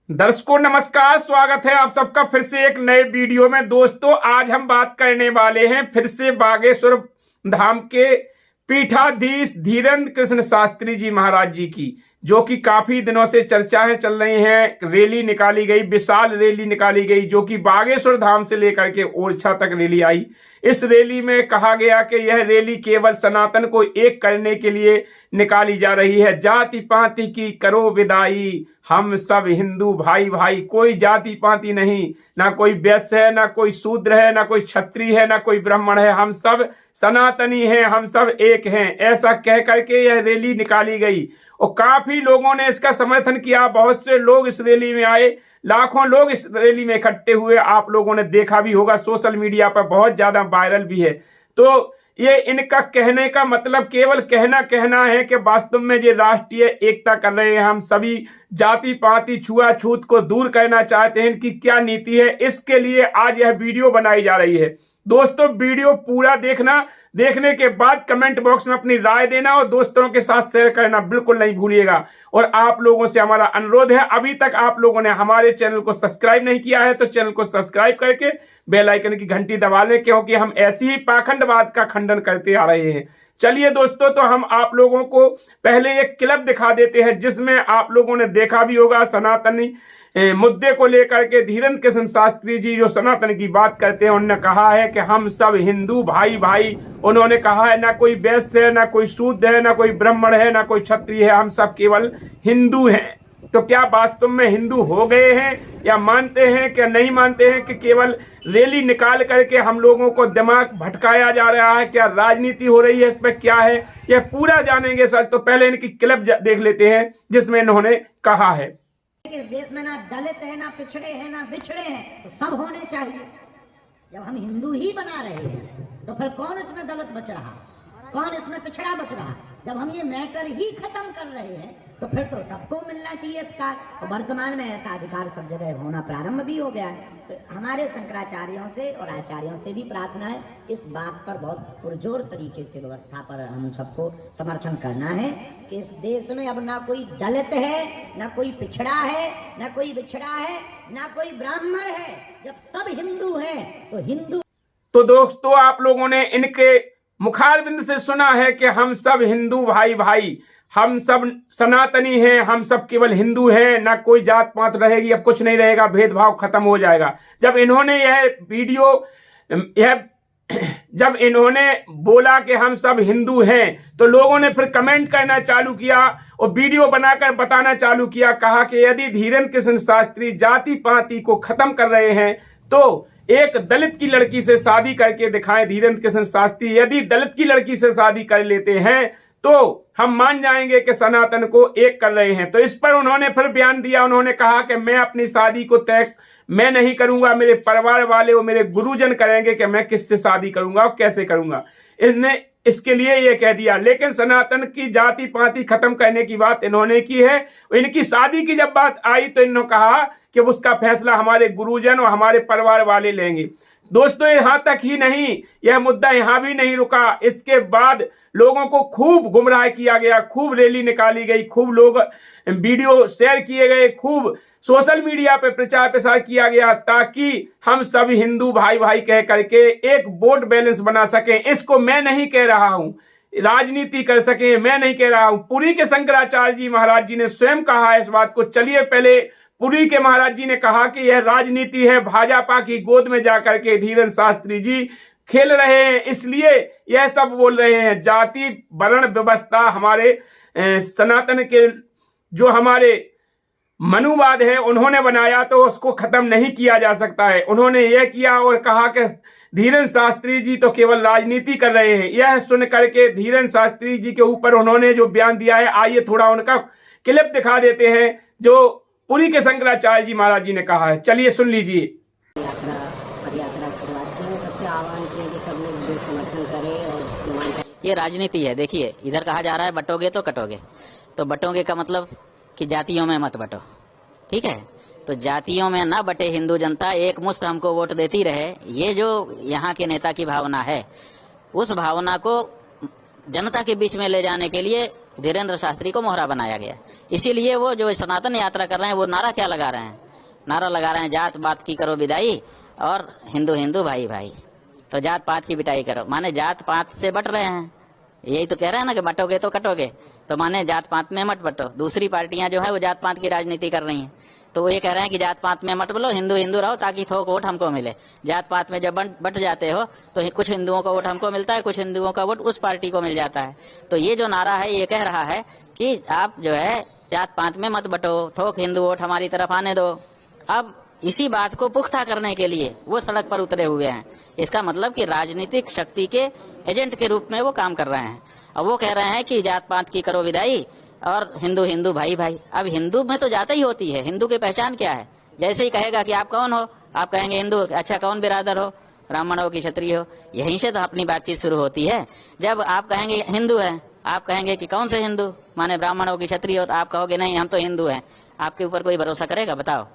दर्शकों नमस्कार, स्वागत है आप सबका फिर से एक नए वीडियो में। दोस्तों आज हम बात करने वाले हैं फिर से बागेश्वर धाम के पीठाधीश धीरेन्द्र कृष्ण शास्त्री जी महाराज जी की, जो कि काफी दिनों से चर्चाएं चल रही हैं। रैली निकाली गई, विशाल रैली निकाली गई, जो कि बागेश्वर धाम से लेकर के ओरछा तक रैली आई। इस रैली में कहा गया कि यह रैली केवल सनातन को एक करने के लिए निकाली जा रही है। जाति पाति की करो विदाई, हम सब हिंदू भाई भाई। कोई जाति पाति नहीं, ना कोई वैश्य है, ना कोई शूद्र है, ना कोई क्षत्रिय है, ना कोई ब्राह्मण है। हम सब सनातनी हैं, हम सब एक हैं, ऐसा कह करके यह रैली निकाली गई और काफी लोगों ने इसका समर्थन किया। बहुत से लोग इस रैली में आए, लाखों लोग इस रैली में इकट्ठे हुए। आप लोगों ने देखा भी होगा, सोशल मीडिया पर बहुत ज्यादा वायरल भी है। तो ये इनका कहने का मतलब केवल कहना है कि वास्तव में ये राष्ट्रीय एकता कर रहे हैं। हम सभी जाति पाति छुआछूत को दूर करना चाहते हैं। इनकी क्या नीति है, इसके लिए आज यह वीडियो बनाई जा रही है। दोस्तों वीडियो पूरा देखना, देखने के बाद कमेंट बॉक्स में अपनी राय देना और दोस्तों के साथ शेयर करना बिल्कुल नहीं भूलिएगा। और आप लोगों से हमारा अनुरोध है, अभी तक आप लोगों ने हमारे चैनल को सब्सक्राइब नहीं किया है तो चैनल को सब्सक्राइब करके बेल आइकन की घंटी दबा लें, क्योंकि हम ऐसी ही पाखंडवाद का खंडन करते आ रहे हैं। चलिए दोस्तों, तो हम आप लोगों को पहले एक क्लिप दिखा देते हैं, जिसमें आप लोगों ने देखा भी होगा। सनातनी मुद्दे को लेकर के धीरेन्द्र कृष्ण शास्त्री जी जो सनातन की बात करते हैं, उन्होंने कहा है कि हम सब हिंदू भाई भाई। उन्होंने कहा है ना कोई वैश्य है, ना कोई शूद्र है, ना कोई ब्राह्मण है, ना कोई क्षत्रिय है, हम सब केवल हिंदू हैं। तो क्या वास्तव में हिंदू हो गए हैं, या मानते हैं कि नहीं मानते हैं कि केवल रैली निकाल करके हम लोगों को दिमाग भटकाया जा रहा है? क्या राजनीति हो रही है, इस पर क्या है, यह पूरा जानेंगे सच। तो पहले इनकी क्लिप देख लेते हैं, जिसमें इन्होंने कहा है इस देश में ना दलित है, ना पिछड़े हैं, ना बिछड़े हैं, तो सब होने चाहिए। जब हम हिंदू ही बना रहे हैं तो फिर कौन इसमें दलित बच रहा, कौन इसमें पिछड़ा बच रहा? जब हम ये मैटर ही खत्म कर रहे हैं तो फिर तो सबको मिलना चाहिए अधिकार। और वर्तमान में ऐसा अधिकार सब जगह होना प्रारंभ भी हो गया है। तो हमारे शंकराचार्यों से और आचार्यों से भी प्रार्थना है, इस बात पर बहुत पुरजोर तरीके से व्यवस्था पर हम सबको समर्थन करना है कि इस देश में अब ना कोई दलित है, ना कोई पिछड़ा है, ना कोई बिछड़ा है, ना कोई ब्राह्मण है। जब सब हिंदू हैं तो हिंदू। तो दोस्तों आप लोगों ने इनके मुखारबिंद से सुना है कि हम सब हिंदू भाई भाई, हम सब सनातनी हैं, हम सब केवल हिंदू हैं, ना कोई जात पात रहेगी, अब कुछ नहीं रहेगा, भेदभाव खत्म हो जाएगा। जब इन्होंने जब इन्होंने बोला कि हम सब हिंदू हैं, तो लोगों ने फिर कमेंट करना चालू किया और वीडियो बनाकर बताना चालू किया। कहा कि यदि धीरेन्द्र कृष्ण शास्त्री जाति पाति को खत्म कर रहे हैं तो एक दलित की लड़की से शादी करके दिखाएं। धीरेन्द्र कृष्ण शास्त्री यदि दलित की लड़की से शादी कर लेते हैं तो हम मान जाएंगे कि सनातन को एक कर रहे हैं। तो इस पर उन्होंने फिर बयान दिया। उन्होंने कहा कि मैं अपनी शादी को तय मैं नहीं करूंगा, मेरे परिवार वाले और मेरे गुरुजन करेंगे कि मैं किससे शादी करूंगा और कैसे करूंगा। इन्हें इसके लिए ये कह दिया। लेकिन सनातन की जाति पाति खत्म करने की बात इन्होंने की है। इनकी शादी की जब बात आई तो इन्होंने कहा कि उसका फैसला हमारे गुरुजन और हमारे परिवार वाले लेंगे। दोस्तों यहां तक ही नहीं, यह मुद्दा यहां भी नहीं रुका। इसके बाद लोगों को खूब गुमराह किया गया, खूब रैली निकाली गई, खूब लोग वीडियो शेयर किए गए, खूब सोशल मीडिया पे प्रचार प्रसार किया गया, ताकि हम सब हिंदू भाई भाई कह करके एक वोट बैलेंस बना सकें। इसको मैं नहीं कह रहा हूं, राजनीति कर सके मैं नहीं कह रहा हूं। पुरी के शंकराचार्य जी महाराज जी ने स्वयं कहा है इस बात को। चलिए पहले पुरी के महाराज जी ने कहा कि यह राजनीति है, भाजपा की गोद में जाकर के धीरेन्द्र शास्त्री जी खेल रहे हैं, इसलिए यह सब बोल रहे हैं। जाति वर्ण व्यवस्था हमारे सनातन के जो हमारे मनुवाद है उन्होंने बनाया, तो उसको खत्म नहीं किया जा सकता है। उन्होंने यह किया और कहा कि धीरेन्द्र शास्त्री जी तो केवल राजनीति कर रहे हैं। यह सुन करके धीरेन्द्र शास्त्री जी के ऊपर उन्होंने जो बयान दिया है, आइए थोड़ा उनका क्लिप दिखा देते हैं जो पुरी के शंकराचार्य जी महाराज जी ने कहा है। चलिए सुन लीजिए। पदयात्रा शुरुआत की, सबसे आह्वान किया कि सब लोग समर्थन करें और ये राजनीति है। देखिए इधर कहा जा रहा है बटोगे तो कटोगे, तो बटोगे का मतलब कि जातियों में मत बटो, ठीक है? तो जातियों में ना बटे हिंदू जनता, एक मुश्त हमको वोट देती रहे, ये जो यहाँ के नेता की भावना है, उस भावना को जनता के बीच में ले जाने के लिए धीरेन्द्र शास्त्री को मोहरा बनाया गया। इसीलिए वो जो सनातन यात्रा कर रहे हैं वो नारा क्या लगा रहे हैं? नारा लगा रहे हैं जात पात की करो विदाई और हिंदू हिंदू भाई भाई। तो जात पात की बिटाई करो, माने जात पात से बट रहे हैं। यही तो कह रहे हैं ना कि बटोगे तो कटोगे, तो माने जात पात में मत बटो। दूसरी पार्टियां जो है वो जात पात की राजनीति कर रही हैं, तो वो ये कह रहे हैं कि जात पात में मत बोलो, हिंदू हिंदू रहो ताकि थोक वोट हमको मिले। जात पात में जब बट जाते हो तो कुछ हिंदुओं का वोट हमको मिलता है, कुछ हिंदुओं का वोट उस पार्टी को मिल जाता है। तो ये जो नारा है ये कह रहा है कि आप जो है जात पात में मत बटो, थोक हिंदू वोट हमारी तरफ आने दो। अब इसी बात को पुख्ता करने के लिए वो सड़क पर उतरे हुए हैं। इसका मतलब कि राजनीतिक शक्ति के एजेंट के रूप में वो काम कर रहे हैं। अब वो कह रहे हैं कि जात पात की करो विदाई और हिंदू हिंदू भाई भाई। अब हिंदू में तो जात ही होती है, हिंदू की पहचान क्या है? जैसे ही कहेगा कि आप कौन हो, आप कहेंगे हिंदू, अच्छा कौन बिरादर हो, ब्राह्मण हो कि क्षत्रिय हो, यहीं से तो अपनी बातचीत शुरू होती है। जब आप कहेंगे हिंदू है, आप कहेंगे कि कौन से हिंदू, माने ब्राह्मण हो कि क्षत्रिय हो, तो आप कहोगे नहीं हम तो हिंदू हैं। आपके ऊपर कोई भरोसा करेगा? बताओ।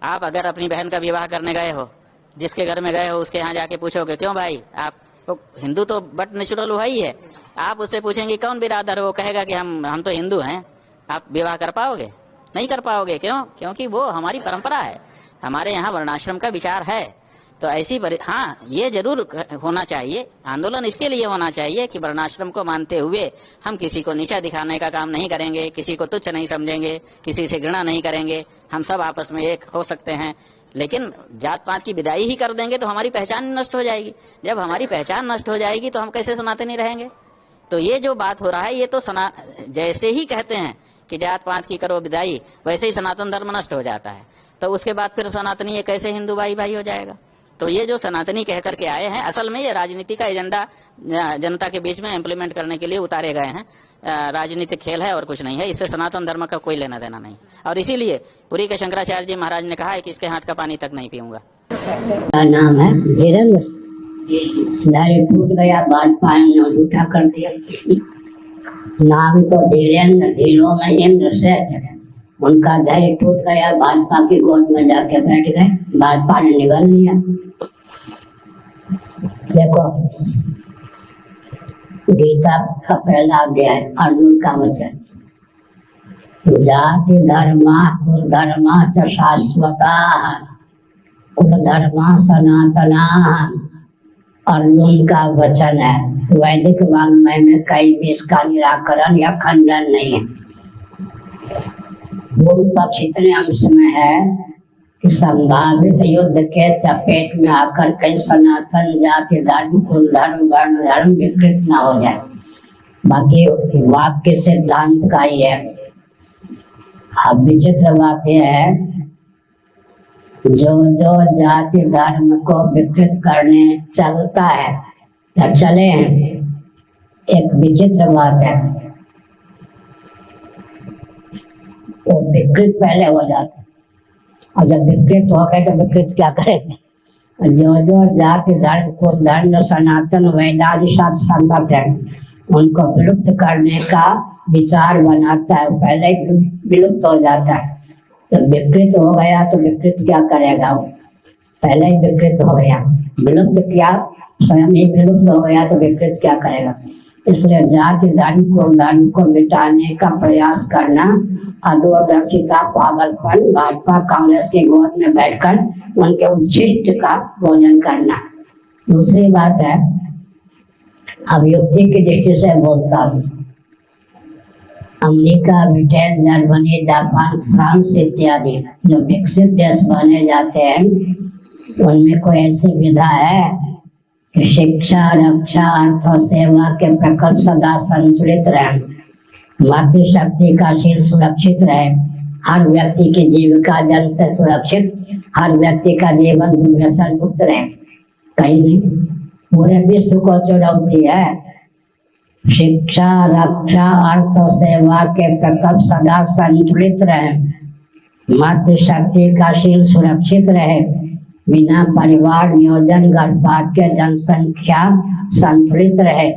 आप अगर अपनी बहन का विवाह करने गए हो, जिसके घर में गए हो उसके यहाँ जाके पूछोगे क्यों भाई, आप तो हिंदू तो बट नेचुरल हुआ ही है। आप उससे पूछेंगे कौन बिरादर हो, कहेगा कि हम तो हिंदू हैं। आप विवाह कर पाओगे? नहीं कर पाओगे। क्यों? क्योंकि वो हमारी परंपरा है, हमारे यहाँ वर्णाश्रम का विचार है। तो ऐसी हाँ, ये जरूर होना चाहिए, आंदोलन इसके लिए होना चाहिए कि वर्णाश्रम को मानते हुए हम किसी को नीचा दिखाने का काम नहीं करेंगे, किसी को तुच्छ नहीं समझेंगे, किसी से घृणा नहीं करेंगे, हम सब आपस में एक हो सकते हैं। लेकिन जात पात की विदाई ही कर देंगे तो हमारी पहचान नष्ट हो जाएगी। जब हमारी पहचान नष्ट हो जाएगी तो हम कैसे सनातनी रहेंगे? तो ये जो बात हो रहा है ये तो जैसे ही कहते हैं कि जात पात की करो विदाई, वैसे ही सनातन धर्म नष्ट हो जाता है। तो उसके बाद फिर सनातनी ये कैसे हिंदू भाई भाई हो जाएगा? तो ये जो सनातनी कह करके आए हैं, असल में ये राजनीति का एजेंडा जनता के बीच में इम्प्लीमेंट करने के लिए उतारे गए हैं। राजनीतिक खेल है और कुछ नहीं है, इससे सनातन धर्म का कोई लेना देना नहीं। और इसीलिए पुरी के शंकराचार्य जी महाराज ने कहा है कि इसके हाथ का पानी तक नहीं पीऊंगा। का नाम है धीरेन्द्र, धैर्य टूट गया, भाजपा ने झूठा कर दिया। नाम तो धीरेन्द्र, धीरों में इंद्र से, उनका धैर्य टूट गया, भाजपा की गोद में जाके बैठ गए, भाजपा ने निगल लिया। देखो गीता का पहला अध्याय, अर्जुन का वचन, जाति धर्मा कुल धर्मा च शाश्वता कुल धर्मा सनातना, अर्जुन का वचन है। वैदिक वाङ्मय में कहीं भी इसका निराकरण या खंडन नहीं है। पूर्व पक्ष इतने अंश में है कि संभावित युद्ध के चपेट में आकर कई सनातन जाति धर्म कुल धर्म वर्ण धर्म विकृत न हो जाए। बाकी वाक्य सिद्धांत का ही है। अब विचित्र बात यह है, जो जो जाति धर्म को विकृत करने चलता है या चले हैं, एक विचित्र बात है, वो विकृत पहले हो जाता है। और जब विकृत हो गए तो विकृत क्या करेंगे? जो जो जाति धर्म को धर्म सनातन वैदादि साथ संबद्ध है उनको विलुप्त करने का विचार बनाता है, पहले ही विलुप्त हो जाता है। तो विकृत हो गया तो विकृत क्या करेगा? वो पहले ही विकृत हो गया, विलुप्त किया, स्वयं ही विलुप्त हो गया तो विकृत क्या करेगा? इसलिए जाति धर्म को मिटाने का प्रयास करना अदूरदर्शिता, पागलपन, भाजपा कांग्रेस की गोद में बैठकर उनके उच्छिष्ट का भोजन करना। दूसरी बात है, अब युक्ति की दृष्टि से बोलता हूँ, America, Britain, Germany, Japan, France इत्यादि जो विकसित देश बने जाते हैं उनमें कोई ऐसी विधा है कि शिक्षा, रक्षा, अर्थ और सेवा के प्रकल्प सदा संतुलित रहे, मातृशक्ति का शील सुरक्षित रहे, हर व्यक्ति की जीविका जन्म से सुरक्षित, हर व्यक्ति का जीवन दुर्व्यसन मुक्त रहे? कहीं नहीं। पूरे विश्व को चुनौती है, शिक्षा, रक्षा, अर्थ और सेवा के प्रकल्प सदा संतुलित रहे, मातृशक्ति का शील सुरक्षित रहे, बिना परिवार नियोजन गर्भपात के जनसंख्या संतुलित रहे,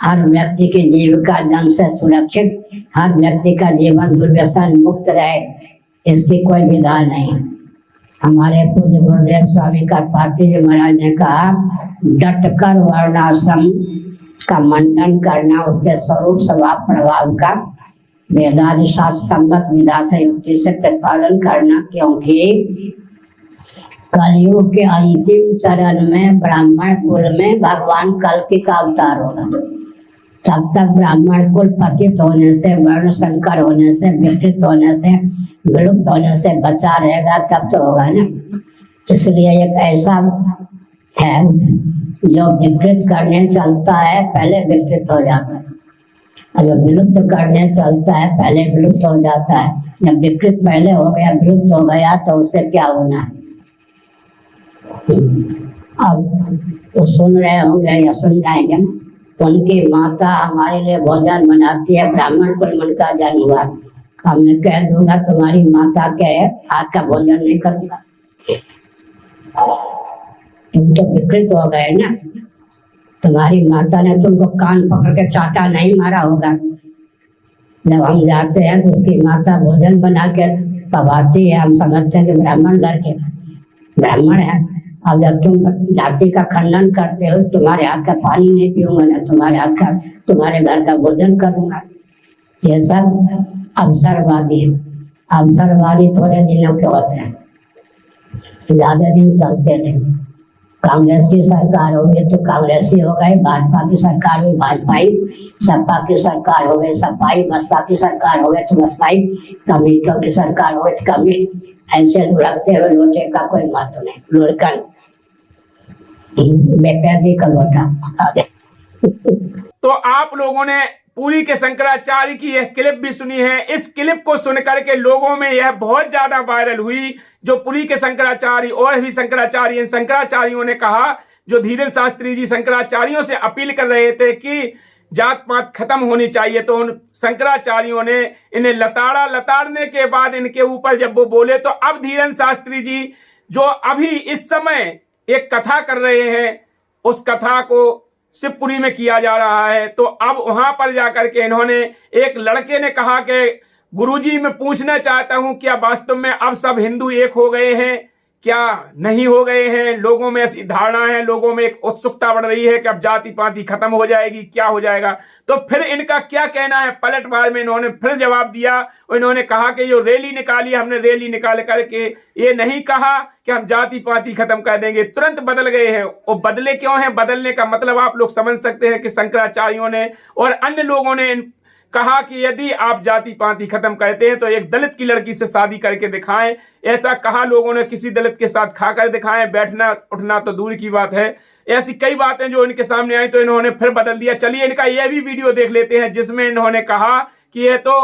हर व्यक्ति की जीविका जन्म से सुरक्षित, हर व्यक्ति का जीवन दुर्व्यसन मुक्त रहे, इसकी कोई विधा नहीं। हमारे पूज्य गुरुदेव स्वामी करपाती जी महाराज ने कहा, डटकर वर्णाश्रम का मंडन करना, उसके स्वरूप स्वभाव प्रभाव का वेदादि शास्त्र सम्मत विधा से युक्ति से प्रतिपादन करना, क्योंकि कलयुग के अंतिम चरण में ब्राह्मण कुल में भगवान कल्कि का अवतार होगा। तब तक ब्राह्मण कुल पतित होने से, वर्ण संकर होने से, विकृत होने से, विलुप्त होने से बचा रहेगा, तब तो होगा ना। इसलिए एक ऐसा है जो विकृत करने चलता है पहले विकृत हो जाता है, और जो विलुप्त करने चलता है पहले विलुप्त हो जाता है। जब विकृत पहले हो गया, विलुप्त हो गया, तो उससे क्या होना है। अब तो सुन रहे होंगे या सुन जाएंगे, उनकी माता हमारे लिए भोजन बनाती है, ब्राह्मण कुल मन का जन्म हुआ, अब मैं कह दूंगा तुम्हारी माता के हाथ का भोजन नहीं करूंगा, तुम तो विकृत हो गए ना। तुम्हारी माता ने तुमको कान पकड़ के चाटा नहीं मारा होगा। जब हम जाते हैं तो उसकी माता भोजन बना के पवाती है, हम समझते हैं कि ब्राह्मण घर के ब्राह्मण है। अब जब तुम जाति का खंडन करते हो, तुम्हारे हाथ का पानी नहीं पीऊंगा ना, तुम्हारे हाथ का, तुम्हारे घर का भोजन करूंगा। ये सब अवसरवादी है। अवसरवादी थोड़े दिनों के होते हैं, ज्यादा दिन चलते नहीं। कांग्रेस की सरकार होगी तो कांग्रेसी हो गई, भाजपा की सरकार हुई भाजपाई, सपा की सरकार हो गई सपाई, बसपा की सरकार हो गई तो बसपाई, कम्युनिस्टों की सरकार हो गई कम्युनिस्ट। ऐसे लुढ़कते हुए लोटे का कोई महत्व नहीं। लुढ़कन बेपैदी का लोटा। तो आप लोगों ने पुरी के शंकराचार्य की यह क्लिप भी सुनी है। इस क्लिप को सुनकर के लोगों में यह बहुत ज्यादा वायरल हुई। जो पुरी के शंकराचार्य और भी शंकराचार्य, इन शंकराचार्यों ने कहा, जो धीरेन्द्र शास्त्री जी शंकराचार्यों से अपील कर रहे थे कि जात पात खत्म होनी चाहिए, तो उन शंकराचार्यों ने इन्हें लताड़ने के बाद इनके ऊपर जब वो बोले, तो अब धीरेन्द्र शास्त्री जी जो अभी इस समय एक कथा कर रहे हैं, उस कथा को शिवपुरी में किया जा रहा है। तो अब वहां पर जाकर के इन्होंने, एक लड़के ने कहा कि गुरुजी मैं पूछना चाहता हूं, क्या वास्तव में अब सब हिंदू एक हो गए हैं, क्या नहीं हो गए हैं। लोगों में ऐसी धारणा है, लोगों में एक उत्सुकता बढ़ रही है कि अब जाति पाति खत्म हो जाएगी, क्या हो जाएगा। तो फिर इनका क्या कहना है, पलटवार में इन्होंने फिर जवाब दिया। इन्होंने कहा कि जो रैली निकाली, हमने रैली निकाल करके ये नहीं कहा कि हम जाति पाति खत्म कर देंगे, तुरंत बदल गए हैं। और बदले क्यों हैं, बदलने का मतलब आप लोग समझ सकते हैं कि शंकराचार्यों ने और अन्य लोगों ने कहा कि यदि आप जाति पाति खत्म करते हैं तो एक दलित की लड़की से शादी करके दिखाएं। ऐसा कहा लोगों ने, किसी दलित के साथ खाकर दिखाएं, बैठना उठना तो दूर की बात है। ऐसी कई बातें जो इनके सामने आई, तो इन्होंने फिर बदल दिया। चलिए इनका यह भी वीडियो देख लेते हैं, जिसमें इन्होंने कहा कि यह तो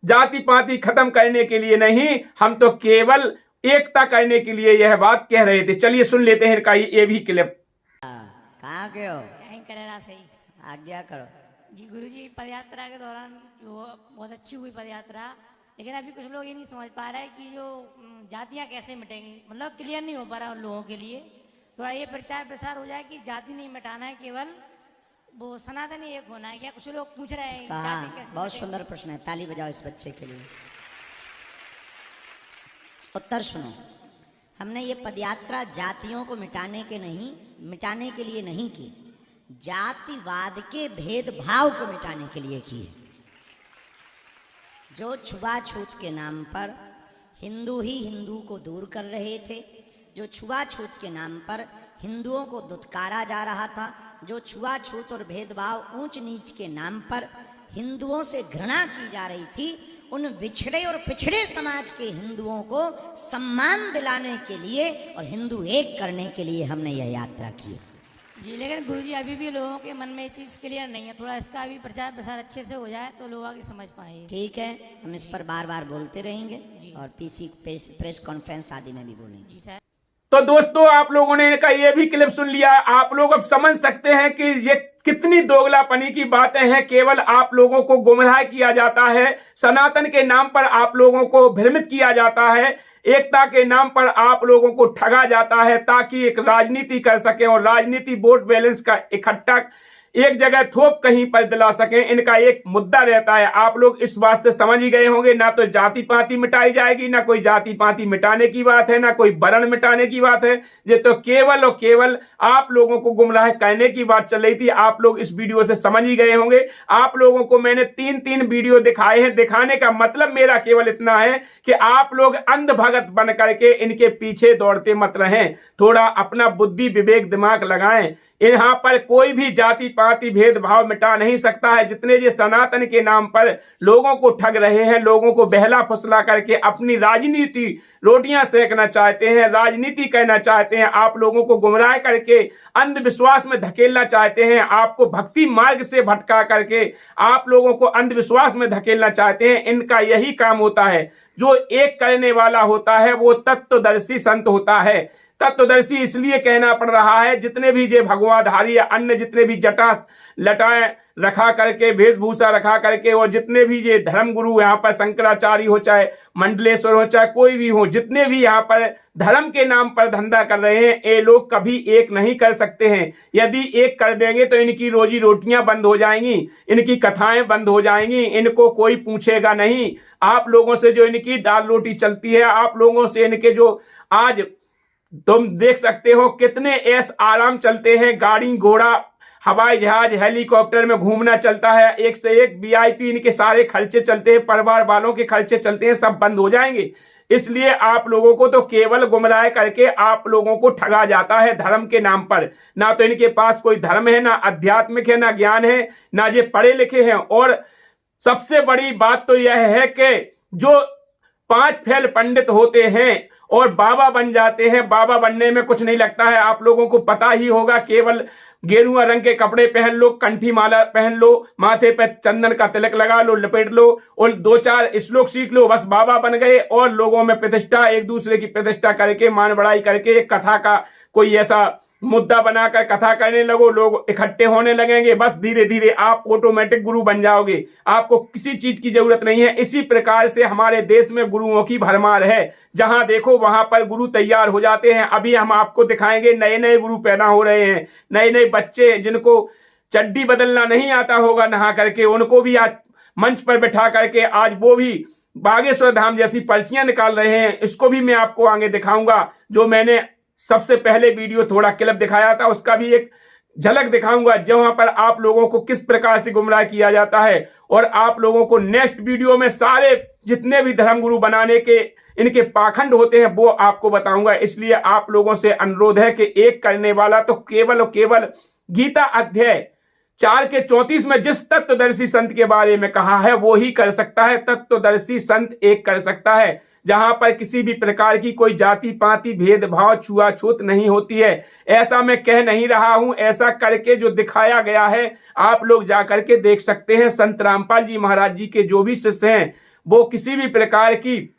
जाति पाति खत्म करने के लिए नहीं, हम तो केवल एकता करने के लिए यह बात कह रहे थे। चलिए सुन लेते हैं इनका ये भी क्लिप। कहाँ के हो? यहीं करेरा से ही। आज्ञा करो। जी गुरुजी, पदयात्रा के दौरान जो बहुत अच्छी हुई पदयात्रा, लेकिन अभी कुछ लोग ये नहीं समझ पा रहे हैं कि जो जातियां कैसे मिटेंगी, मतलब क्लियर नहीं हो पा रहा उन लोगों के लिए। थोड़ा ये प्रचार प्रसार हो जाए कि जाति नहीं मिटाना है, केवल वो सनातनी एक होना है। क्या कुछ लोग पूछ रहे हैं जाति कैसे बहुत मिटेगी? सुंदर प्रश्न है, ताली बजाओ इस बच्चे के लिए। उत्तर सुनो। हमने ये पदयात्रा जातियों को मिटाने के लिए नहीं की, जातिवाद के भेदभाव को मिटाने के लिए की। जो छुआछूत के नाम पर हिंदू ही हिंदू को दूर कर रहे थे, जो छुआछूत के नाम पर हिंदुओं को दुत्कारा जा रहा था, जो छुआछूत और भेदभाव ऊंच नीच के नाम पर हिंदुओं से घृणा की जा रही थी, उन विछड़े और पिछड़े समाज के हिंदुओं को सम्मान दिलाने के लिए और हिंदू एक करने के लिए हमने यह यात्रा की। जी, लेकिन गुरुजी अभी भी लोगों के मन में ये चीज क्लियर नहीं है। थोड़ा इसका भी प्रचार प्रसार अच्छे से हो जाए तो लोग आगे समझ पाएंगे। ठीक है, हम इस पर बार बार बोलते रहेंगे और प्रेस कॉन्फ्रेंस आदि में भी बोलेंगे। जी सर। तो दोस्तों, आप लोगों ने इनका ये भी क्लिप सुन लिया। आप लोग अब समझ सकते हैं कि ये कितनी दोगलापनी की बातें हैं। केवल आप लोगों को गुमराह किया जाता है, सनातन के नाम पर आप लोगों को भ्रमित किया जाता है, एकता के नाम पर आप लोगों को ठगा जाता है, ताकि एक राजनीति कर सके और राजनीति वोट बैलेंस का इकट्ठा एक जगह थोप कहीं पर दिला सकें, इनका एक मुद्दा रहता है। आप लोग इस बात से समझ ही गए होंगे, ना तो जाति पाति मिटाई जाएगी, ना कोई जाति पाति मिटाने की बात है, ना कोई वर्ण मिटाने की बात है। ये तो केवल और केवल आप लोगों को गुमराह करने की बात चल रही थी। आप लोग इस वीडियो से समझ ही गए होंगे। आप लोगों को मैंने 3 वीडियो दिखाए हैं। दिखाने का मतलब मेरा केवल इतना है कि आप लोग अंध भगत बन करके इनके पीछे दौड़ते मत रहें। थोड़ा अपना बुद्धि विवेक दिमाग लगाएं। यहाँ पर कोई भी जाति पाति भेदभाव मिटा नहीं सकता है। जितने ये सनातन के नाम पर लोगों को ठग रहे हैं, लोगों को बहला फुसला करके अपनी राजनीति रोटियां सेकना चाहते हैं, राजनीति कहना चाहते हैं, आप लोगों को गुमराह करके अंधविश्वास में धकेलना चाहते हैं, आपको भक्ति मार्ग से भटका करके आप लोगों को अंधविश्वास में धकेलना चाहते हैं। इनका यही काम होता है। जो एक करने वाला होता है वो तत्वदर्शी संत होता है। तत्वदर्शी इसलिए कहना पड़ रहा है, जितने भी जे भगवाधारी या अन्य जितने भी जटा लटाएं रखा करके, वेशभूषा रखा करके, और जितने भी ये धर्म गुरु यहाँ पर शंकराचार्य हो, चाहे मंडलेश्वर हो, चाहे कोई भी हो, जितने भी यहाँ पर धर्म के नाम पर धंधा कर रहे हैं, ये लोग कभी एक नहीं कर सकते हैं। यदि एक कर देंगे तो इनकी रोजी रोटियां बंद हो जाएंगी, इनकी कथाएं बंद हो जाएंगी, इनको कोई पूछेगा नहीं। आप लोगों से जो इनकी दाल रोटी चलती है, आप लोगों से इनके जो आज तुम देख सकते हो कितने ऐश आराम चलते हैं, गाड़ी घोड़ा हवाई जहाज हेलीकॉप्टर में घूमना चलता है, एक से एक वीआईपी इनके सारे खर्चे चलते हैं, परिवार वालों के खर्चे चलते हैं, सब बंद हो जाएंगे। इसलिए आप लोगों को तो केवल गुमराह करके आप लोगों को ठगा जाता है धर्म के नाम पर। ना तो इनके पास कोई धर्म है, ना आध्यात्मिक है, ना ज्ञान है, ना ये पढ़े लिखे हैं। और सबसे बड़ी बात तो यह है कि जो 5 फेल पंडित होते हैं और बाबा बन जाते हैं, बाबा बनने में कुछ नहीं लगता है। आप लोगों को पता ही होगा, केवल गेरुआ रंग के कपड़े पहन लो, कंठी माला पहन लो, माथे पे चंदन का तिलक लगा लो, लपेट लो और 2-4 श्लोक सीख लो, बस बाबा बन गए। और लोगों में प्रतिष्ठा, एक दूसरे की प्रतिष्ठा करके, मान बढ़ाई करके, एक कथा का कोई ऐसा मुद्दा बनाकर कथा करने लगो, लोग इकट्ठे होने लगेंगे, बस धीरे धीरे आप ऑटोमेटिक गुरु बन जाओगे। आपको किसी चीज की जरूरत नहीं है। इसी प्रकार से हमारे देश में गुरुओं की भरमार है। जहां देखो वहां पर गुरु तैयार हो जाते हैं। अभी हम आपको दिखाएंगे, नए नए गुरु पैदा हो रहे हैं, नए नए बच्चे जिनको चड्डी बदलना नहीं आता होगा नहा करके, उनको भी आज मंच पर बैठा करके आज वो भी बागेश्वर धाम जैसी पर्चियां निकाल रहे हैं। इसको भी मैं आपको आगे दिखाऊंगा। जो मैंने सबसे पहले वीडियो थोड़ा क्लिप दिखाया था, उसका भी एक झलक दिखाऊंगा, जहां पर आप लोगों को किस प्रकार से गुमराह किया जाता है। और आप लोगों को नेक्स्ट वीडियो में सारे जितने भी धर्मगुरु बनाने के इनके पाखंड होते हैं वो आपको बताऊंगा। इसलिए आप लोगों से अनुरोध है कि एक करने वाला तो केवल और केवल गीता अध्याय 4 के 34 में जिस तत्वदर्शी संत के बारे में कहा है वो ही कर सकता है। तत्वदर्शी संत एक कर सकता है, जहां पर किसी भी प्रकार की कोई जाति पाति भेदभाव छुआछूत नहीं होती है। ऐसा मैं कह नहीं रहा हूं, ऐसा करके जो दिखाया गया है आप लोग जाकर के देख सकते हैं। संत रामपाल जी महाराज जी के जो भी शिष्य हैं वो किसी भी प्रकार की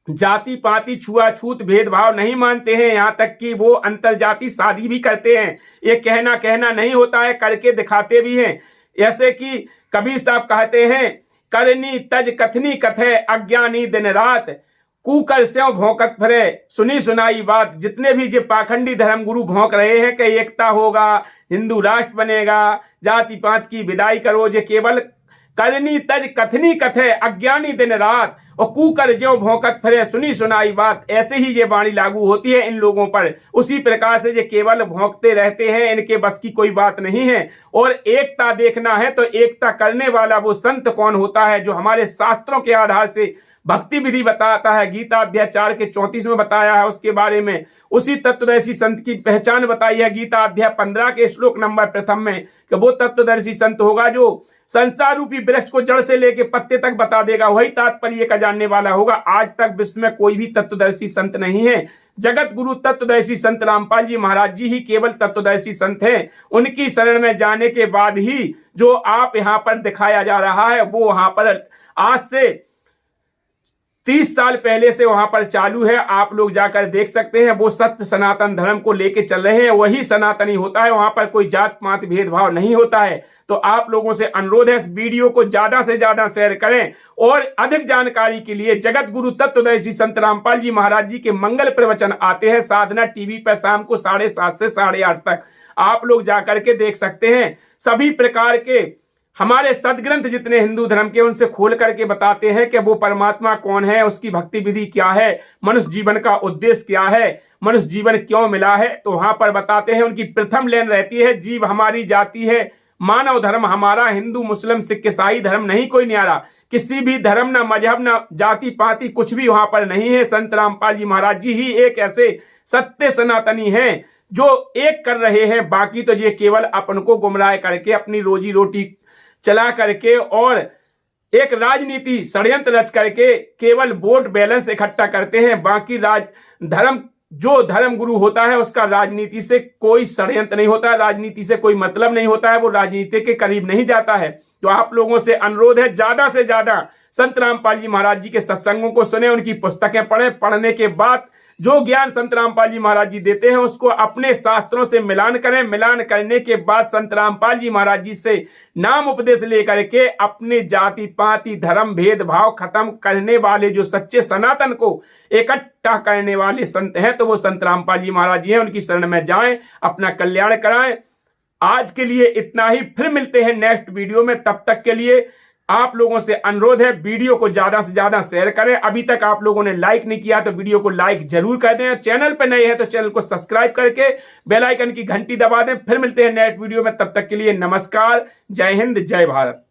जाति पाति छुआछूत भेदभाव नहीं मानते हैं। यहाँ तक कि वो अंतरजाति शादी भी करते हैं। ये कहना नहीं होता है, करके दिखाते भी हैं। ऐसे कि कबीर साहब कहते हैं, करनी तज कथनी कथे अज्ञानी दिन रात, कुकर स्यों भौंकत फिरे सुनी सुनाई बात। जितने भी जो पाखंडी धर्मगुरु भौंक रहे हैं कि एकता होगा, हिंदू राष्ट्र बनेगा, जाति पात की विदाई करो, जे केवल करनी तज कथनी कथे अज्ञानी दिन रात, और कुकर ज्यों भौंकत फिरे सुनी सुनाई बात। ऐसे ही ये वाणी लागू होती है इन लोगों पर। उसी प्रकार से ये केवल भौंकते रहते हैं, इनके बस की कोई बात नहीं है। और एकता देखना है तो एकता करने वाला वो संत कौन होता है, जो हमारे शास्त्रों के आधार से भक्ति विधि बताता है। गीता अध्याय 4 के 34 में बताया है उसके बारे में। उसी तत्वदर्शी संत की पहचान बताई है गीता अध्याय 15 के श्लोक नंबर 1 में, कि वो तत्वदर्शी संत होगा जो संसार रूपी वृक्ष को जड़ से लेके पत्ते तक बता देगा, वही तात्पर्य का जानने वाला होगा। आज तक विश्व में कोई भी तत्वदर्शी संत नहीं है। जगत गुरु तत्वदर्शी संत रामपाल जी महाराज जी ही केवल तत्वदर्शी संत हैं। उनकी शरण में जाने के बाद ही जो आप यहाँ पर दिखाया जा रहा है वो वहां पर आज से 30 साल पहले से वहां पर चालू है, आप लोग जाकर देख सकते हैं। वो सत्य सनातन धर्म को लेके चल रहे हैं, वही सनातनी होता है, वहां पर कोई जात पात भेदभाव नहीं होता है। तो आप लोगों से अनुरोध है इस वीडियो को ज्यादा से ज्यादा शेयर करें और अधिक जानकारी के लिए जगत गुरु तत्वदर्शी संत रामपाल जी महाराज जी के मंगल प्रवचन आते हैं साधना टीवी पर शाम को 7:30 से 8:30 तक, आप लोग जाकर के देख सकते हैं। सभी प्रकार के हमारे सदग्रंथ जितने हिंदू धर्म के उनसे खोल करके बताते हैं कि वो परमात्मा कौन है, उसकी भक्ति विधि क्या है, मनुष्य जीवन का उद्देश्य क्या है, मनुष्य जीवन क्यों मिला है, तो वहां पर बताते हैं। उनकी प्रथम लाइन रहती है, जीव हमारी जाति है, मानव धर्म हमारा, हिंदू मुस्लिम सिख ईसाई धर्म नहीं कोई न्यारा, किसी भी धर्म ना मजहब ना जाति पाति कुछ भी वहां पर नहीं है। संत रामपाल जी महाराज जी ही एक ऐसे सत्य सनातनी हैं जो एक कर रहे हैं, बाकी तो ये केवल अपन को गुमराह करके अपनी रोजी रोटी चला करके और एक राजनीति षड्यंत्र रच करके केवल वोट बैलेंस इकट्ठा करते हैं। बाकी धर्म जो धर्म गुरु होता है उसका राजनीति से कोई षड्यंत्र नहीं होता है, राजनीति से कोई मतलब नहीं होता है, वो राजनीति के करीब नहीं जाता है। तो आप लोगों से अनुरोध है ज्यादा से ज्यादा संत रामपाल जी महाराज जी के सत्संगों को सुने, उनकी पुस्तकें पढ़ें, पढ़ने के बाद जो ज्ञान संत रामपाल जी महाराज जी देते हैं उसको अपने शास्त्रों से मिलान करें। मिलान करने के बाद संत रामपाल जी महाराज जी से नाम उपदेश लेकर के अपने जाति पाति धर्म भेदभाव खत्म करने वाले जो सच्चे सनातन को इकट्ठा करने वाले संत हैं तो वो संत रामपाल जी महाराज जी हैं। उनकी शरण में जाएं, अपना कल्याण कराएं। आज के लिए इतना ही, फिर मिलते हैं नेक्स्ट वीडियो में। तब तक के लिए आप लोगों से अनुरोध है वीडियो को ज्यादा से ज्यादा शेयर करें। अभी तक आप लोगों ने लाइक नहीं किया तो वीडियो को लाइक जरूर कर दें। चैनल पर नए हैं तो चैनल को सब्सक्राइब करके बेल आइकन की घंटी दबा दें। फिर मिलते हैं नेक्स्ट वीडियो में, तब तक के लिए नमस्कार, जय हिंद, जय भारत।